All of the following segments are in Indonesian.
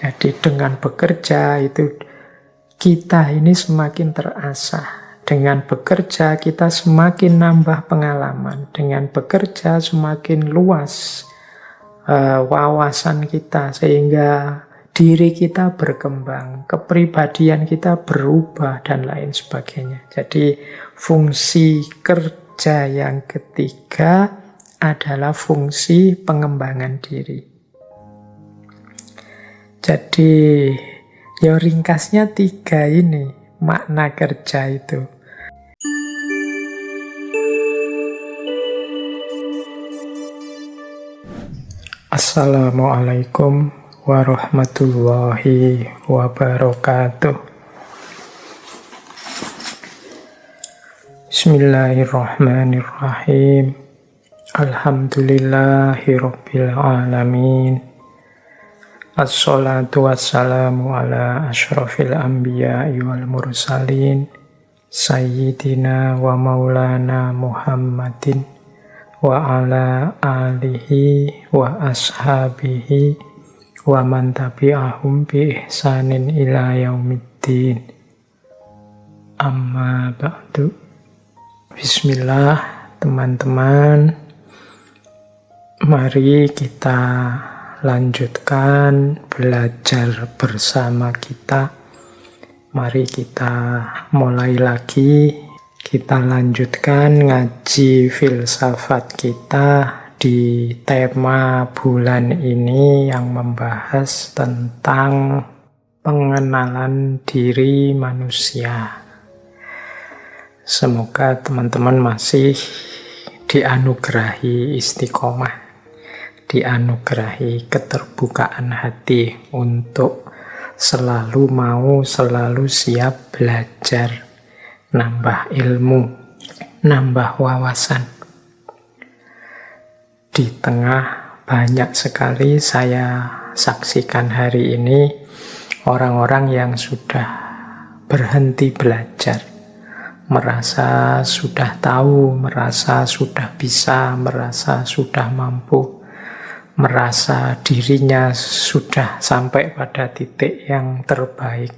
Jadi dengan bekerja itu kita ini semakin terasah. Dengan bekerja kita semakin nambah pengalaman. Dengan bekerja semakin luas wawasan kita, sehingga diri kita berkembang, kepribadian kita berubah, dan lain sebagainya. Jadi fungsi kerja yang ketiga adalah fungsi pengembangan diri. Jadi ya ringkasnya 3 ini makna kerja itu. Assalamualaikum warahmatullahi wabarakatuh. Bismillahirrahmanirrahim. Alhamdulillahirabbil alamin. Assalatu wassalamu ala asyrafil anbiya'i wal mursalin sayyidina wa maulana Muhammadin wa ala alihi wa ashabihi wa man tabi'ahum bi ihsanin ila yaumiddin. Amma ba'du. Bismillah, teman-teman. Mari kita lanjutkan belajar bersama kita. Mari kita mulai lagi. Kita lanjutkan ngaji filsafat kita di tema bulan ini yang membahas tentang pengenalan diri manusia. Semoga teman-teman masih dianugerahi istiqomah, dianugerahi keterbukaan hati untuk selalu siap belajar, nambah ilmu, nambah wawasan. Di tengah banyak sekali saya saksikan hari ini orang-orang yang sudah berhenti belajar, merasa sudah tahu, merasa sudah bisa, merasa sudah mampu, merasa dirinya sudah sampai pada titik yang terbaik,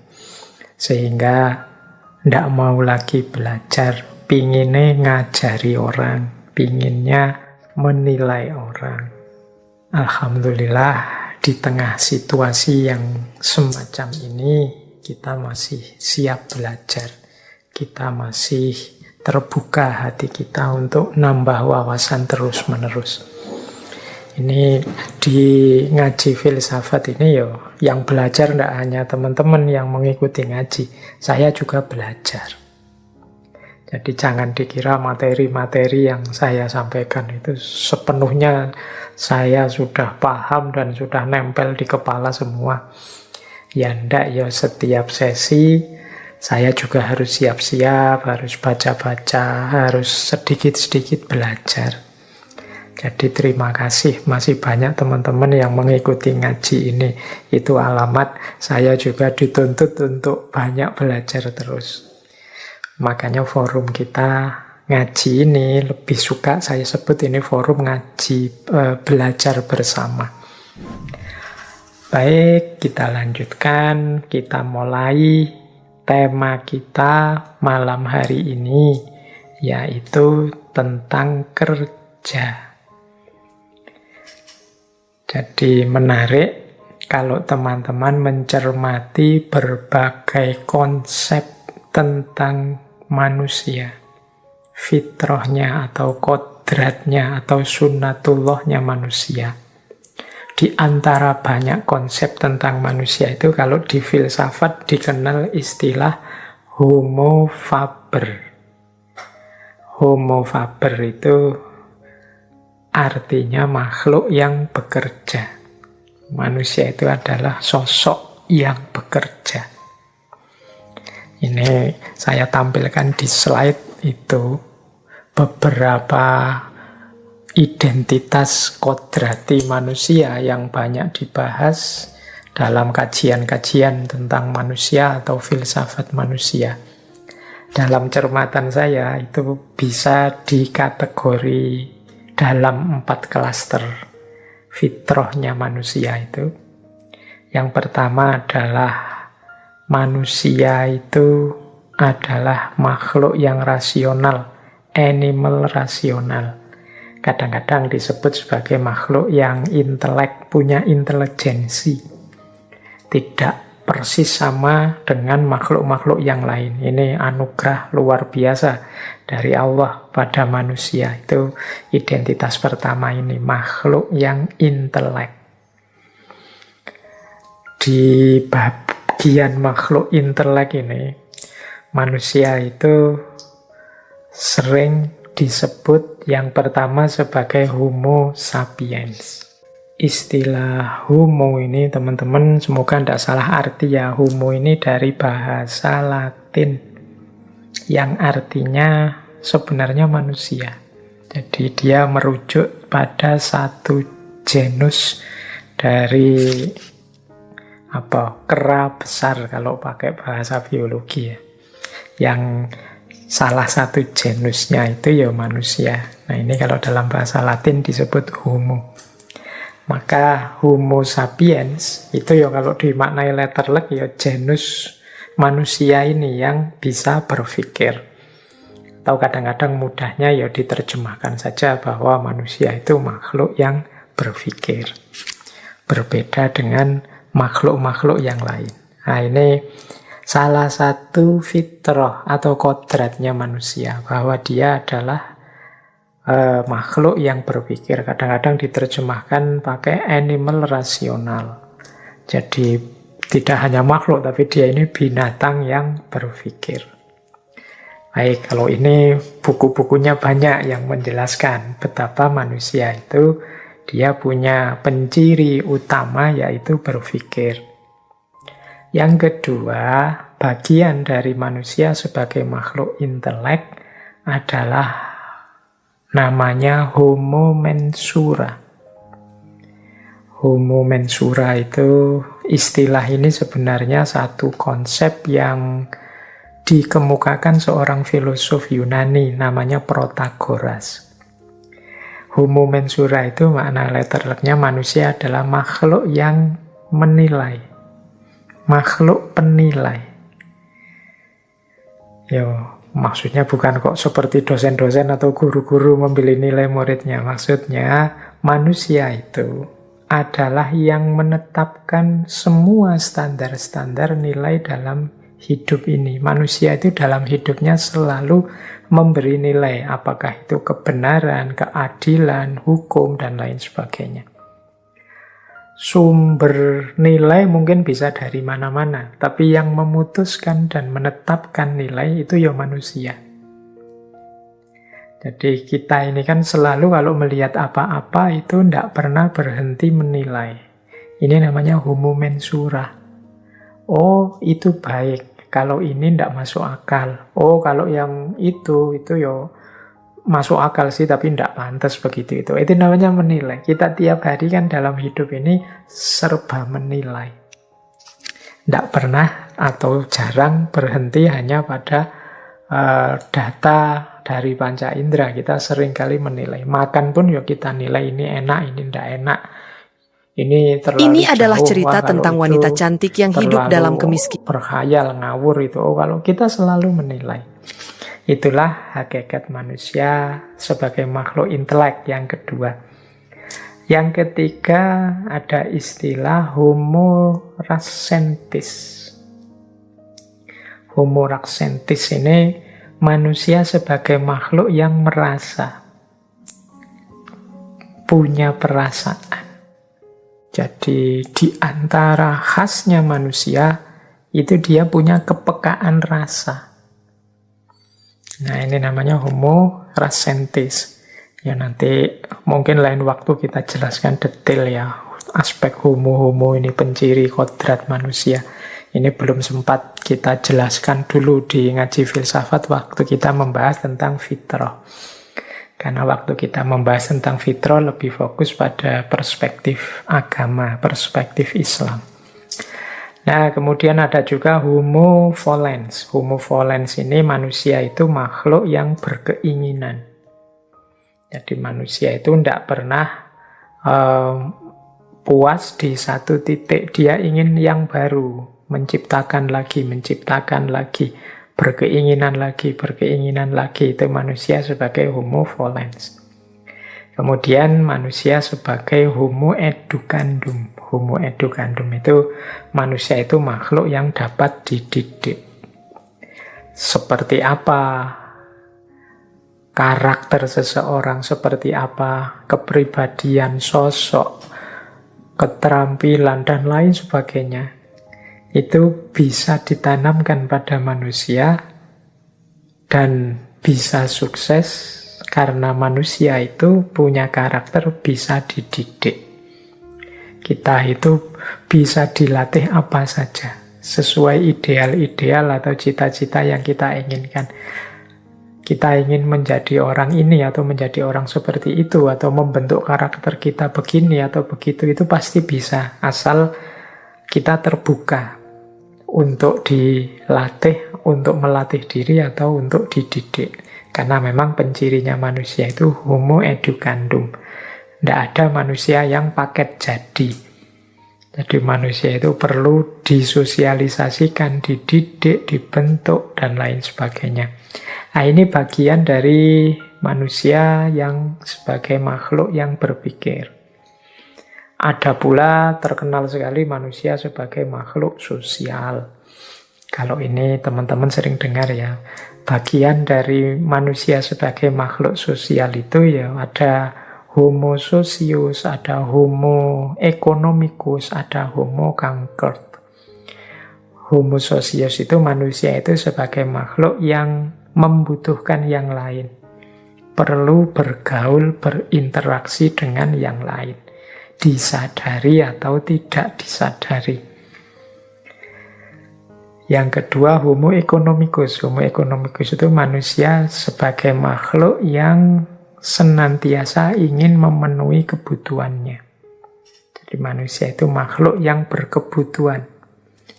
sehingga tidak mau lagi belajar, pinginnya ngajari orang, pinginnya menilai orang. Alhamdulillah, di tengah situasi yang semacam ini, kita masih siap belajar. Kita masih terbuka hati kita untuk nambah wawasan terus-menerus. Ini di ngaji filsafat ini yang belajar tidak hanya teman-teman yang mengikuti ngaji, saya juga belajar. Jadi jangan dikira materi-materi yang saya sampaikan itu sepenuhnya saya sudah paham dan sudah nempel di kepala semua. Ya ndak, setiap sesi saya juga harus siap-siap, harus baca-baca, harus sedikit-sedikit belajar. Jadi terima kasih, masih banyak teman-teman yang mengikuti ngaji ini. Itu alamat saya juga dituntut untuk banyak belajar terus. Makanya forum kita ngaji ini lebih suka saya sebut ini forum ngaji belajar bersama. Baik, kita lanjutkan, kita mulai tema kita malam hari ini, yaitu tentang kerja. Jadi menarik kalau teman-teman mencermati berbagai konsep tentang manusia, fitrahnya atau kodratnya atau sunnatullahnya manusia. Di antara banyak konsep tentang manusia itu, kalau di filsafat dikenal istilah homo faber. Homo faber itu artinya makhluk yang bekerja. Manusia itu adalah sosok yang bekerja. Ini saya tampilkan di slide itu beberapa identitas kodrati manusia yang banyak dibahas dalam kajian-kajian tentang manusia atau filsafat manusia. Dalam cermatan saya itu bisa dikategori dalam 4 klaster fitrahnya manusia itu. Yang pertama adalah manusia itu adalah makhluk yang rasional, animal rasional. Kadang-kadang disebut sebagai makhluk yang intelek, punya intelijensi. Tidak persis sama dengan makhluk-makhluk yang lain. Ini anugerah luar biasa dari Allah pada manusia. Itu identitas pertama ini, makhluk yang intelek. Di bagian makhluk intelek ini, manusia itu sering disebut yang pertama sebagai Homo sapiens. Istilah homo ini teman-teman semoga tidak salah arti ya. Homo ini dari bahasa Latin yang artinya sebenarnya manusia. Jadi dia merujuk pada satu genus dari kera besar kalau pakai bahasa biologi ya. Yang salah satu genusnya itu ya manusia. Nah ini kalau dalam bahasa Latin disebut homo. Maka Homo sapiens itu ya kalau dimaknai letterlek ya genus manusia ini yang bisa berpikir. Atau kadang-kadang mudahnya ya diterjemahkan saja bahwa manusia itu makhluk yang berpikir. Berbeda dengan makhluk-makhluk yang lain. Nah ini salah satu fitrah atau kodratnya manusia, bahwa dia adalah makhluk yang berpikir. Kadang-kadang diterjemahkan pakai animal rasional. Jadi tidak hanya makhluk, tapi dia ini binatang yang berpikir. Baik, kalau ini buku-bukunya banyak yang menjelaskan betapa manusia itu dia punya penciri utama yaitu berpikir. Yang kedua, bagian dari manusia sebagai makhluk intelek adalah namanya Homo mensura. Homo mensura itu istilah ini sebenarnya satu konsep yang dikemukakan seorang filosof Yunani namanya Protagoras. Homo mensura itu makna letterleknya manusia adalah makhluk yang menilai, makhluk penilai. Maksudnya bukan kok seperti dosen-dosen atau guru-guru membeli nilai muridnya. Maksudnya manusia itu adalah yang menetapkan semua standar-standar nilai dalam hidup ini. Manusia itu dalam hidupnya selalu memberi nilai, apakah itu kebenaran, keadilan, hukum, dan lain sebagainya. Sumber nilai mungkin bisa dari mana-mana, tapi yang memutuskan dan menetapkan nilai itu ya manusia. Jadi kita ini kan selalu kalau melihat apa-apa itu tidak pernah berhenti menilai. Ini namanya homo mensura. Oh, itu baik. Kalau ini tidak masuk akal. Oh, kalau yang itu ya masuk akal sih, tapi tidak pantas begitu itu. Itu namanya menilai. Kita tiap hari kan dalam hidup ini serba menilai. Tidak pernah atau jarang berhenti hanya pada data dari panca indera. Kita seringkali menilai. Makan pun ya kita nilai ini enak, ini tidak enak. Ini terlalu Ini adalah jauh, cerita tentang wanita cantik yang hidup dalam kemiskinan. Berkhayal, ngawur itu. Oh, kalau kita selalu menilai. Itulah hakikat manusia sebagai makhluk intelek yang kedua. Yang ketiga ada istilah Homo racentis. Homo racentis ini manusia sebagai makhluk yang merasa, punya perasaan. Jadi di antara khasnya manusia itu dia punya kepekaan rasa. Nah ini namanya Homo racentis. Ya nanti mungkin lain waktu kita jelaskan detail ya aspek homo ini, penciri kodrat manusia. Ini belum sempat kita jelaskan dulu di ngaji filsafat waktu kita membahas tentang fitrah. Karena waktu kita membahas tentang fitrah lebih fokus pada perspektif agama, perspektif Islam. Nah, kemudian ada juga Homo volens. Homo volens ini manusia itu makhluk yang berkeinginan. Jadi manusia itu tidak pernah puas di satu titik, dia ingin yang baru, menciptakan lagi, berkeinginan lagi. Itu manusia sebagai homo volens. Kemudian manusia sebagai homo educandum. Homo educandum itu manusia itu makhluk yang dapat dididik. Seperti apa karakter seseorang, seperti apa kepribadian, sosok, keterampilan, dan lain sebagainya. Itu bisa ditanamkan pada manusia dan bisa sukses karena manusia itu punya karakter bisa dididik. Kita itu bisa dilatih apa saja sesuai ideal-ideal atau cita-cita yang kita inginkan. Kita ingin menjadi orang ini atau menjadi orang seperti itu, atau membentuk karakter kita begini atau begitu, itu pasti bisa, asal kita terbuka untuk dilatih, untuk melatih diri atau untuk dididik. Karena memang pencirinya manusia itu homo educandum. Tidak ada manusia yang paket jadi. Jadi manusia itu perlu disosialisasikan, dididik, dibentuk, dan lain sebagainya. Nah, ini bagian dari manusia yang sebagai makhluk yang berpikir. Ada pula terkenal sekali manusia sebagai makhluk sosial. Kalau ini teman-teman sering dengar ya, bagian dari manusia sebagai makhluk sosial itu ya ada homo socius, ada homo economicus, ada homo conquered. Homo socius itu manusia itu sebagai makhluk yang membutuhkan yang lain. Perlu bergaul, berinteraksi dengan yang lain. Disadari atau tidak disadari. Yang kedua, homo economicus. Homo economicus itu manusia sebagai makhluk yang senantiasa ingin memenuhi kebutuhannya. Jadi manusia itu makhluk yang berkebutuhan.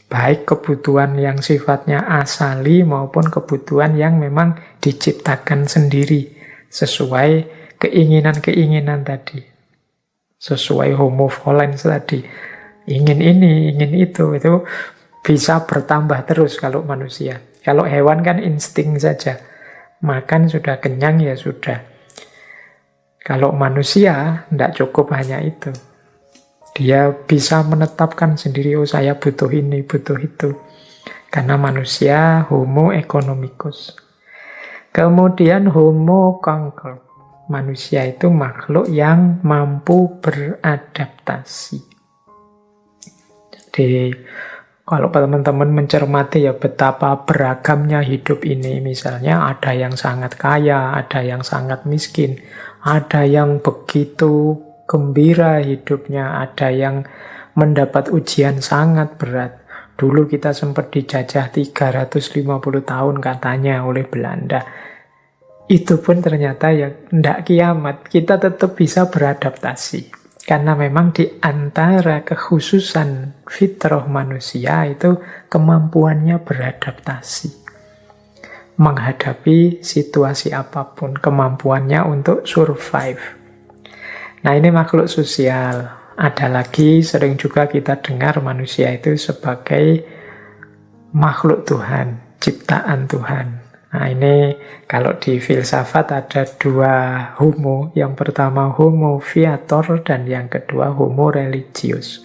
Baik kebutuhan yang sifatnya asali maupun kebutuhan yang memang diciptakan sendiri sesuai keinginan-keinginan tadi. Sesuai homo volens tadi. Ingin ini, ingin itu bisa bertambah terus kalau manusia. Kalau hewan kan insting saja. Makan sudah kenyang ya sudah. Kalau manusia tidak cukup hanya itu. Dia bisa menetapkan sendiri, oh saya butuh ini, butuh itu. Karena manusia homo economicus. Kemudian homo conquered. Manusia itu makhluk yang mampu beradaptasi. Jadi kalau teman-teman mencermati ya betapa beragamnya hidup ini. Misalnya ada yang sangat kaya, ada yang sangat miskin, ada yang begitu gembira hidupnya, ada yang mendapat ujian sangat berat. Dulu kita sempat dijajah 350 tahun katanya oleh Belanda. Itu pun ternyata ya tidak kiamat. Kita tetap bisa beradaptasi. Karena memang di antara kekhususan fitrah manusia itu kemampuannya beradaptasi. Menghadapi situasi apapun, kemampuannya untuk survive. Nah ini makhluk sosial. Ada lagi sering juga kita dengar manusia itu sebagai makhluk Tuhan, ciptaan Tuhan. Nah ini kalau di filsafat ada dua homo. Yang pertama homo viator dan yang kedua homo religius.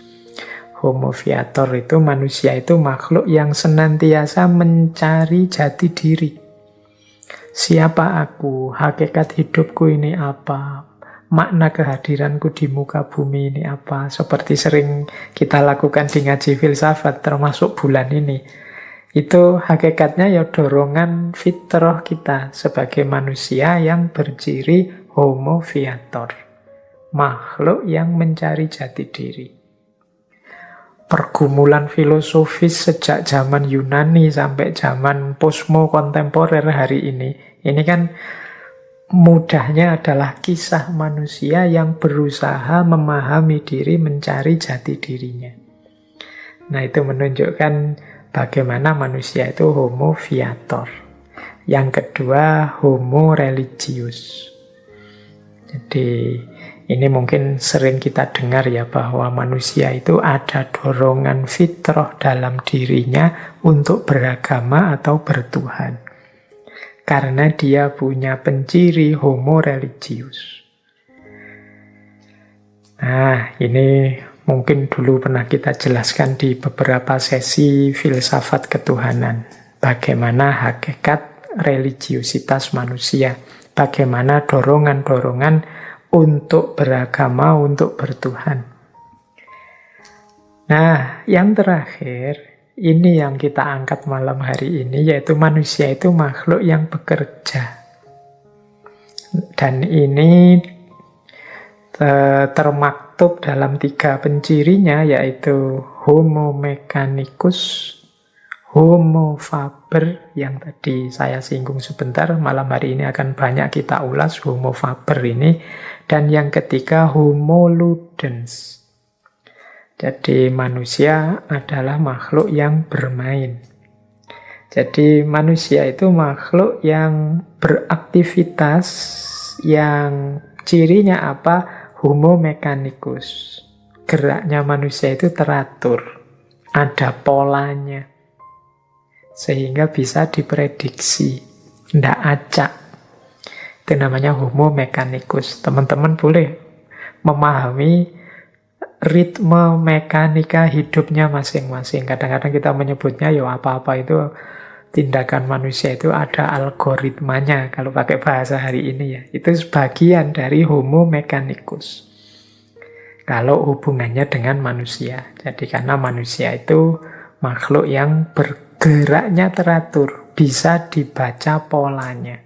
Homo viator itu manusia itu makhluk yang senantiasa mencari jati diri. Siapa aku? Hakikat hidupku ini apa? Makna kehadiranku di muka bumi ini apa? Seperti sering kita lakukan di ngaji filsafat, termasuk bulan ini. Itu hakikatnya ya dorongan fitrah kita sebagai manusia yang berciri homo viator. Makhluk yang mencari jati diri. Pergumulan filosofis sejak zaman Yunani sampai zaman posmo kontemporer hari ini kan mudahnya adalah kisah manusia yang berusaha memahami diri, mencari jati dirinya. Nah itu menunjukkan bagaimana manusia itu homo viator. Yang kedua homo religius. Jadi Ini mungkin sering kita dengar ya, bahwa manusia itu ada dorongan fitrah dalam dirinya untuk beragama atau bertuhan. Karena dia punya penciri homo religius. Nah, ini mungkin dulu pernah kita jelaskan di beberapa sesi filsafat ketuhanan. Bagaimana hakikat religiusitas manusia. Bagaimana dorongan-dorongan untuk beragama, untuk bertuhan. Nah, yang terakhir, ini yang kita angkat malam hari ini, yaitu manusia itu makhluk yang bekerja. Dan ini termaktub dalam 3 pencirinya, yaitu homo mechanicus, homo faber, yang tadi saya singgung sebentar, malam hari ini akan banyak kita ulas homo faber ini, dan yang ketiga homo ludens. Jadi manusia adalah makhluk yang bermain. Jadi manusia itu makhluk yang beraktivitas, yang cirinya apa? Homo mechanicus. Geraknya manusia itu teratur, ada polanya, sehingga bisa diprediksi, tidak acak. Itu namanya homo mechanicus. Teman-teman boleh memahami ritme mekanika hidupnya masing-masing. Kadang-kadang kita menyebutnya ya apa-apa itu tindakan manusia itu ada algoritmanya, kalau pakai bahasa hari ini ya. Itu sebagian dari homo mechanicus kalau hubungannya dengan manusia. Jadi karena manusia itu makhluk yang bergeraknya teratur, bisa dibaca polanya.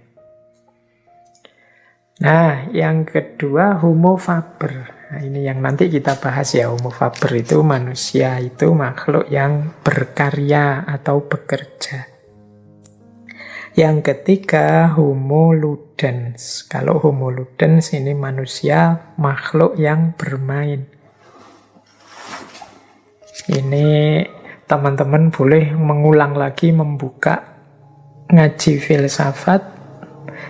Nah, yang kedua homo faber. Nah, ini yang nanti kita bahas ya. Homo faber itu manusia itu makhluk yang berkarya atau bekerja. Yang ketiga homo ludens. Kalau homo ludens ini manusia makhluk yang bermain. Ini teman-teman boleh mengulang lagi, membuka ngaji filsafat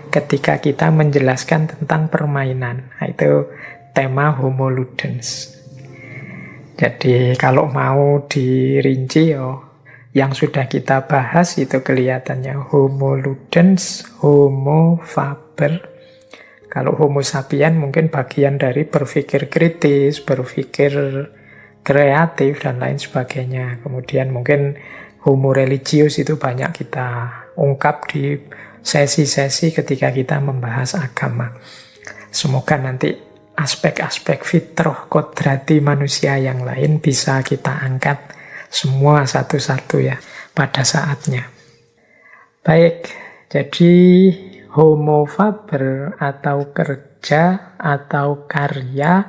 ketika kita menjelaskan tentang permainan. Nah, itu tema homo ludens. Jadi kalau mau dirinci yang sudah kita bahas itu kelihatannya homo ludens, homo faber. Kalau homo sapien mungkin bagian dari berpikir kritis, berpikir kreatif dan lain sebagainya. Kemudian mungkin homo religius itu banyak kita ungkap di sesi-sesi ketika kita membahas agama. Semoga nanti aspek-aspek fitrah kodrati manusia yang lain bisa kita angkat semua satu-satu ya pada saatnya. Baik, jadi homo faber atau kerja atau karya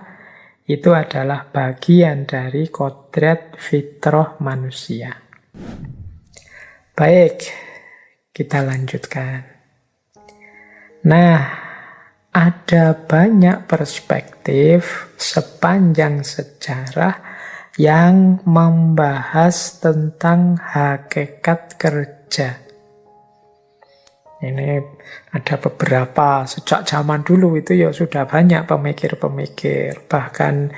itu adalah bagian dari kodrat fitrah manusia. Baik, kita lanjutkan. Nah, ada banyak perspektif sepanjang sejarah yang membahas tentang hakikat kerja. Ini ada beberapa, sejak zaman dulu itu ya sudah banyak pemikir-pemikir, bahkan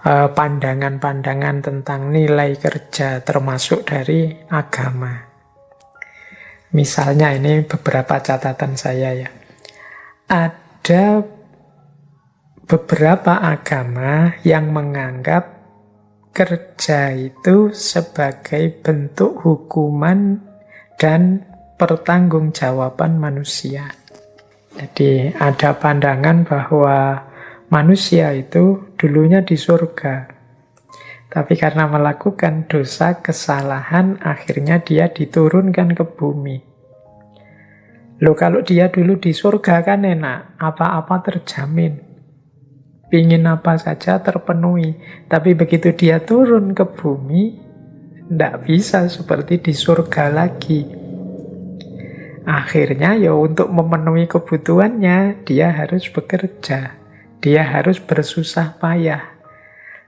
pandangan-pandangan tentang nilai kerja termasuk dari agama. Misalnya ini beberapa catatan saya ya. Ada beberapa agama yang menganggap kerja itu sebagai bentuk hukuman dan pertanggungjawaban manusia. Jadi ada pandangan bahwa manusia itu dulunya di surga. Tapi karena melakukan dosa, kesalahan, akhirnya dia diturunkan ke bumi. Loh, kalau dia dulu di surga kan enak, apa-apa terjamin. Pingin apa saja terpenuhi. Tapi begitu dia turun ke bumi, tidak bisa seperti di surga lagi. Akhirnya ya untuk memenuhi kebutuhannya, dia harus bekerja. Dia harus bersusah payah.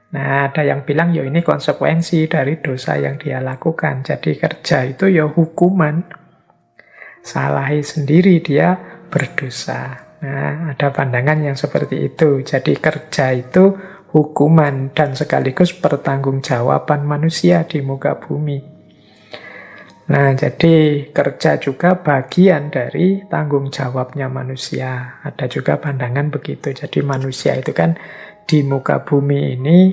Nah, ada yang bilang ya ini konsekuensi dari dosa yang dia lakukan. Jadi kerja itu ya hukuman. Salahi sendiri dia berdosa. Nah, ada pandangan yang seperti itu. Jadi kerja itu hukuman dan sekaligus pertanggungjawaban manusia di muka bumi. Nah, jadi kerja juga bagian dari tanggung jawabnya manusia. Ada juga pandangan begitu. Jadi manusia itu kan di muka bumi ini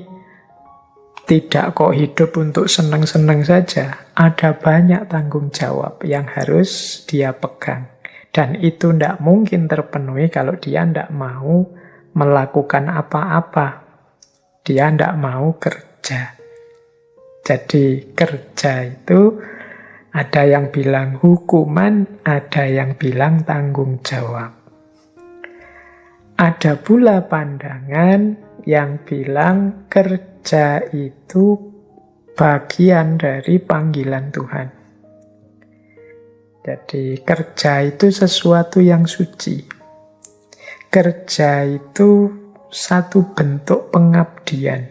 tidak kok hidup untuk senang-senang saja. Ada banyak tanggung jawab yang harus dia pegang. Dan itu tidak mungkin terpenuhi kalau dia tidak mau melakukan apa-apa. Dia tidak mau kerja. Jadi kerja itu ada yang bilang hukuman, ada yang bilang tanggung jawab. Ada pula pandangan yang bilang kerja itu bagian dari panggilan Tuhan. Jadi kerja itu sesuatu yang suci. Kerja itu satu bentuk pengabdian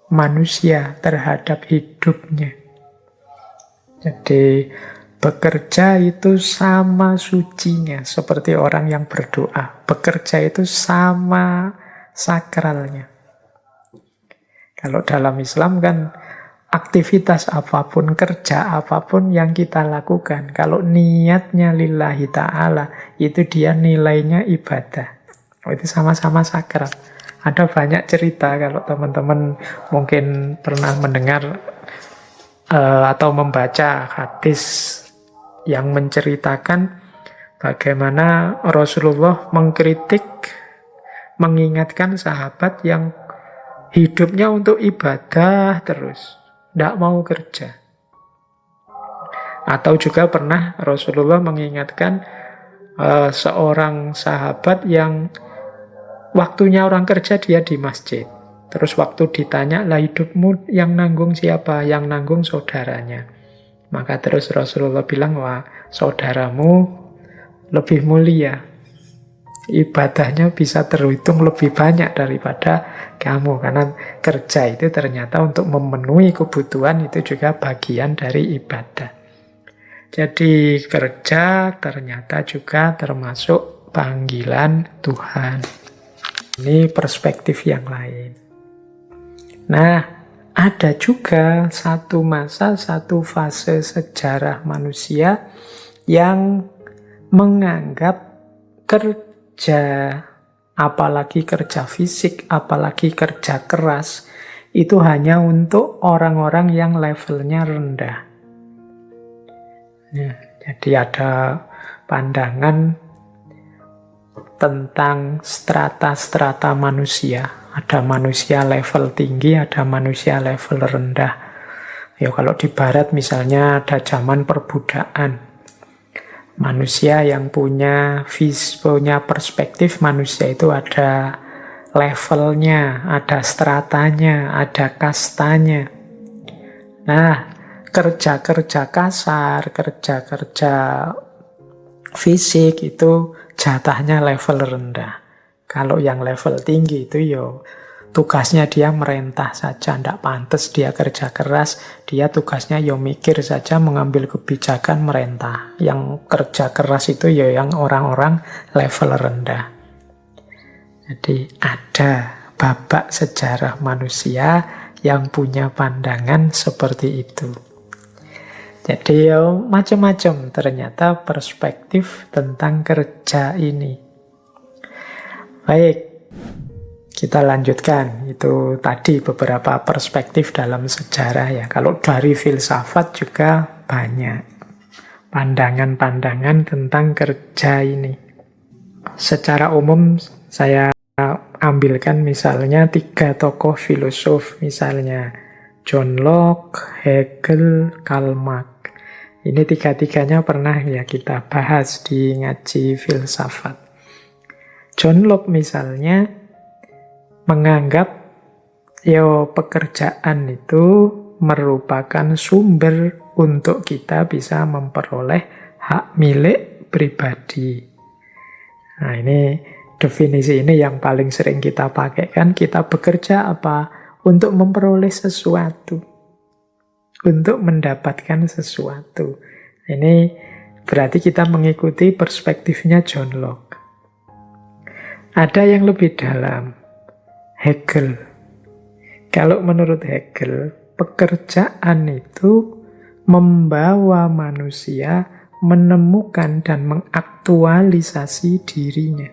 manusia terhadap hidupnya. Jadi bekerja itu sama sucinya seperti orang yang berdoa. Bekerja itu sama sakralnya. Kalau dalam Islam kan aktivitas apapun, kerja apapun yang kita lakukan, kalau niatnya lillahi ta'ala, itu dia nilainya ibadah. Itu sama-sama sakral. Ada banyak cerita kalau teman-teman mungkin pernah mendengar atau membaca hadis yang menceritakan bagaimana Rasulullah mengkritik, mengingatkan sahabat yang hidupnya untuk ibadah terus, tidak mau kerja. Atau juga pernah Rasulullah mengingatkan seorang sahabat yang waktunya orang kerja dia di masjid. Terus waktu ditanya, lah hidupmu yang nanggung siapa? Yang nanggung saudaranya. Maka terus Rasulullah bilang, wah saudaramu lebih mulia. Ibadahnya bisa terhitung lebih banyak daripada kamu. Karena kerja itu ternyata untuk memenuhi kebutuhan itu juga bagian dari ibadah. Jadi kerja ternyata juga termasuk panggilan Tuhan. Ini perspektif yang lain. Nah, ada juga satu masa, satu fase sejarah manusia yang menganggap kerja, apalagi kerja fisik, apalagi kerja keras, itu hanya untuk orang-orang yang levelnya rendah. Nah, jadi ada pandangan tentang strata-strata manusia. Ada manusia level tinggi, ada manusia level rendah. Ya, kalau di barat misalnya ada zaman perbudakan. Manusia yang punya perspektif manusia itu ada levelnya, ada stratanya, ada kastanya. Nah, kerja-kerja kasar, kerja-kerja fisik itu jatahnya level rendah. Kalau yang level tinggi itu tugasnya dia merentah saja, tidak pantas dia kerja keras, dia tugasnya mikir saja, mengambil kebijakan, merentah. Yang kerja keras itu yang orang-orang level rendah. Jadi ada babak sejarah manusia yang punya pandangan seperti itu. Jadi macam-macam ternyata perspektif tentang kerja ini. Baik, kita lanjutkan. Itu tadi beberapa perspektif dalam sejarah ya. Kalau dari filsafat juga banyak pandangan-pandangan tentang kerja ini. Secara umum saya ambilkan misalnya 3 tokoh filosof, misalnya John Locke, Hegel, Karl Marx. Ini 3-tiganya pernah ya kita bahas di ngaji filsafat. John Locke misalnya menganggap pekerjaan itu merupakan sumber untuk kita bisa memperoleh hak milik pribadi. Nah, ini definisi ini yang paling sering kita pakai kan, kita bekerja apa? Untuk memperoleh sesuatu. Untuk mendapatkan sesuatu. Ini berarti kita mengikuti perspektifnya John Locke. Ada yang lebih dalam, Hegel. Kalau menurut Hegel, pekerjaan itu membawa manusia menemukan dan mengaktualisasi dirinya.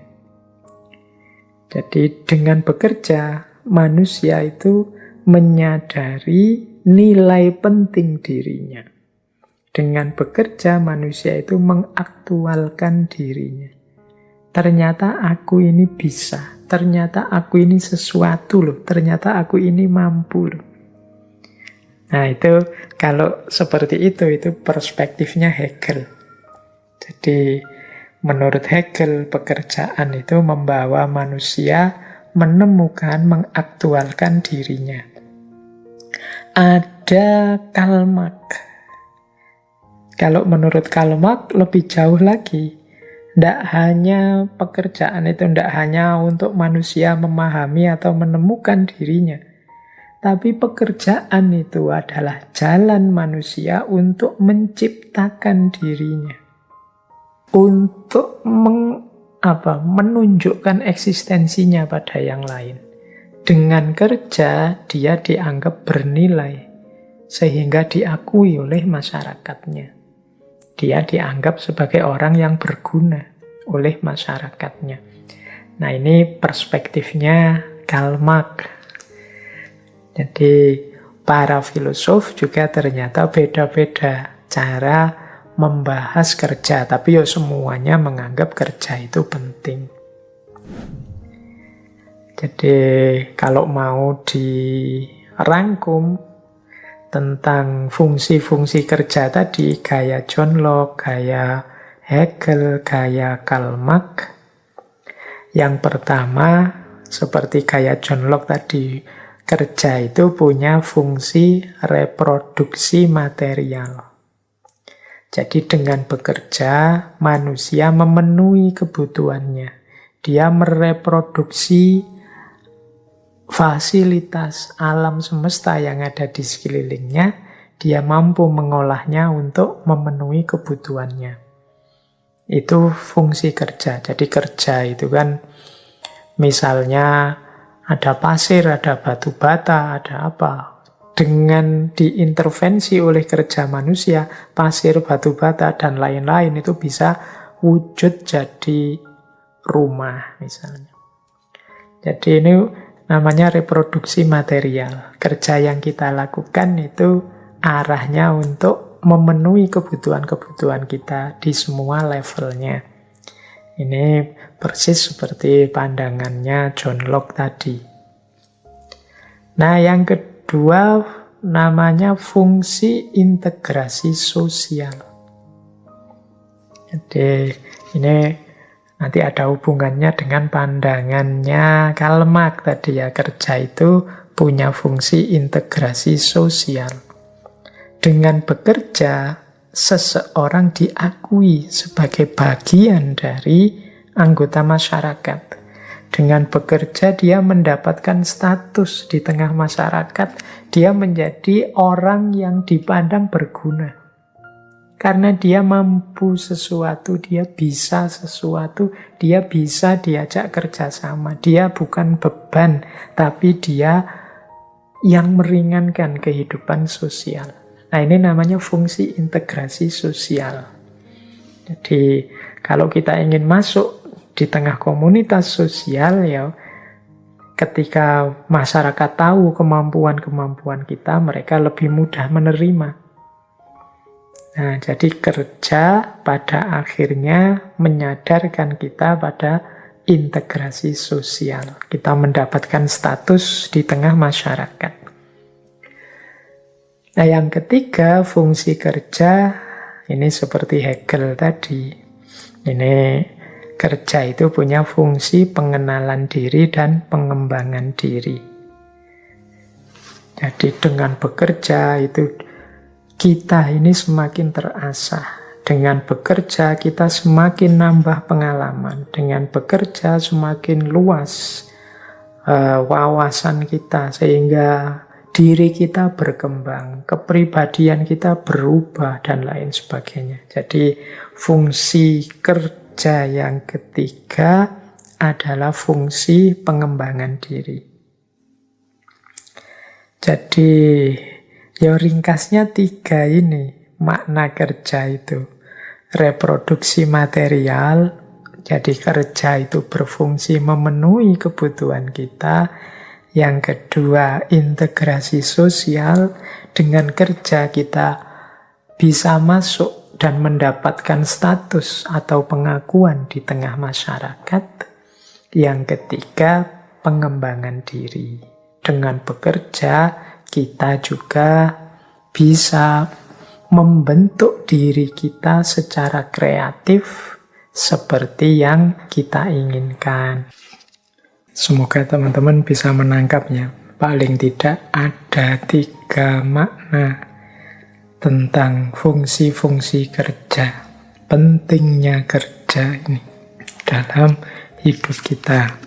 Jadi dengan bekerja, manusia itu menyadari nilai penting dirinya. Dengan bekerja, manusia itu mengaktualkan dirinya. Ternyata aku ini bisa, ternyata aku ini sesuatu loh, ternyata aku ini mampu loh. Nah itu, kalau seperti itu perspektifnya Hegel. Jadi menurut Hegel, pekerjaan itu membawa manusia menemukan, mengaktualkan dirinya. Ada Karl Marx. Kalau menurut Karl Marx lebih jauh lagi. Tidak hanya pekerjaan itu, tidak hanya untuk manusia memahami atau menemukan dirinya. Tapi pekerjaan itu adalah jalan manusia untuk menciptakan dirinya. Untuk menunjukkan eksistensinya pada yang lain. Dengan kerja, dia dianggap bernilai. Sehingga diakui oleh masyarakatnya. Dia dianggap sebagai orang yang berguna oleh masyarakatnya. Nah ini perspektifnya Karl Marx. Jadi para filosof juga ternyata beda-beda cara membahas kerja. Tapi ya semuanya menganggap kerja itu penting. Jadi kalau mau dirangkum tentang fungsi-fungsi kerja tadi, gaya John Locke, gaya Hegel, gaya Karl Marx. Yang pertama, seperti gaya John Locke tadi, kerja itu punya fungsi reproduksi material. Jadi dengan bekerja, manusia memenuhi kebutuhannya. Dia mereproduksi fasilitas alam semesta yang ada di sekelilingnya, dia mampu mengolahnya untuk memenuhi kebutuhannya. Itu fungsi kerja. Jadi kerja itu kan misalnya ada pasir, ada batu bata, ada apa. Dengan diintervensi oleh kerja manusia, pasir, batu bata, dan lain-lain itu bisa wujud jadi rumah misalnya. Jadi ini namanya reproduksi material. Kerja yang kita lakukan itu arahnya untuk memenuhi kebutuhan-kebutuhan kita di semua levelnya. Ini persis seperti pandangannya John Locke tadi. Nah, yang kedua namanya fungsi integrasi sosial. Jadi ini nanti ada hubungannya dengan pandangannya Karl Marx tadi ya. Kerja itu punya fungsi integrasi sosial. Dengan bekerja, seseorang diakui sebagai bagian dari anggota masyarakat. Dengan bekerja, dia mendapatkan status di tengah masyarakat. Dia menjadi orang yang dipandang berguna. Karena dia mampu sesuatu, dia bisa sesuatu, dia bisa diajak kerjasama. Dia bukan beban, tapi dia yang meringankan kehidupan sosial. Nah ini namanya fungsi integrasi sosial. Jadi kalau kita ingin masuk di tengah komunitas sosial, ya ketika masyarakat tahu kemampuan-kemampuan kita, mereka lebih mudah menerima. Nah, jadi kerja pada akhirnya menyadarkan kita pada integrasi sosial. Kita mendapatkan status di tengah masyarakat. Nah, yang ketiga, fungsi kerja, ini seperti Hegel tadi. Ini kerja itu punya fungsi pengenalan diri dan pengembangan diri. Jadi dengan bekerja itu kita ini semakin terasah. Dengan bekerja kita semakin nambah pengalaman. Dengan bekerja semakin luas wawasan kita. Sehingga diri kita berkembang. Kepribadian kita berubah dan lain sebagainya. Jadi fungsi kerja yang ketiga adalah fungsi pengembangan diri. Jadi, ya ringkasnya 3 ini makna kerja itu. Reproduksi material, jadi kerja itu berfungsi memenuhi kebutuhan kita. Yang kedua, integrasi sosial. Dengan kerja kita bisa masuk dan mendapatkan status atau pengakuan di tengah masyarakat. Yang ketiga, pengembangan diri. Dengan bekerja, kita juga bisa membentuk diri kita secara kreatif seperti yang kita inginkan. Semoga teman-teman bisa menangkapnya. Paling tidak ada 3 makna tentang fungsi-fungsi kerja. Pentingnya kerja ini dalam hidup kita.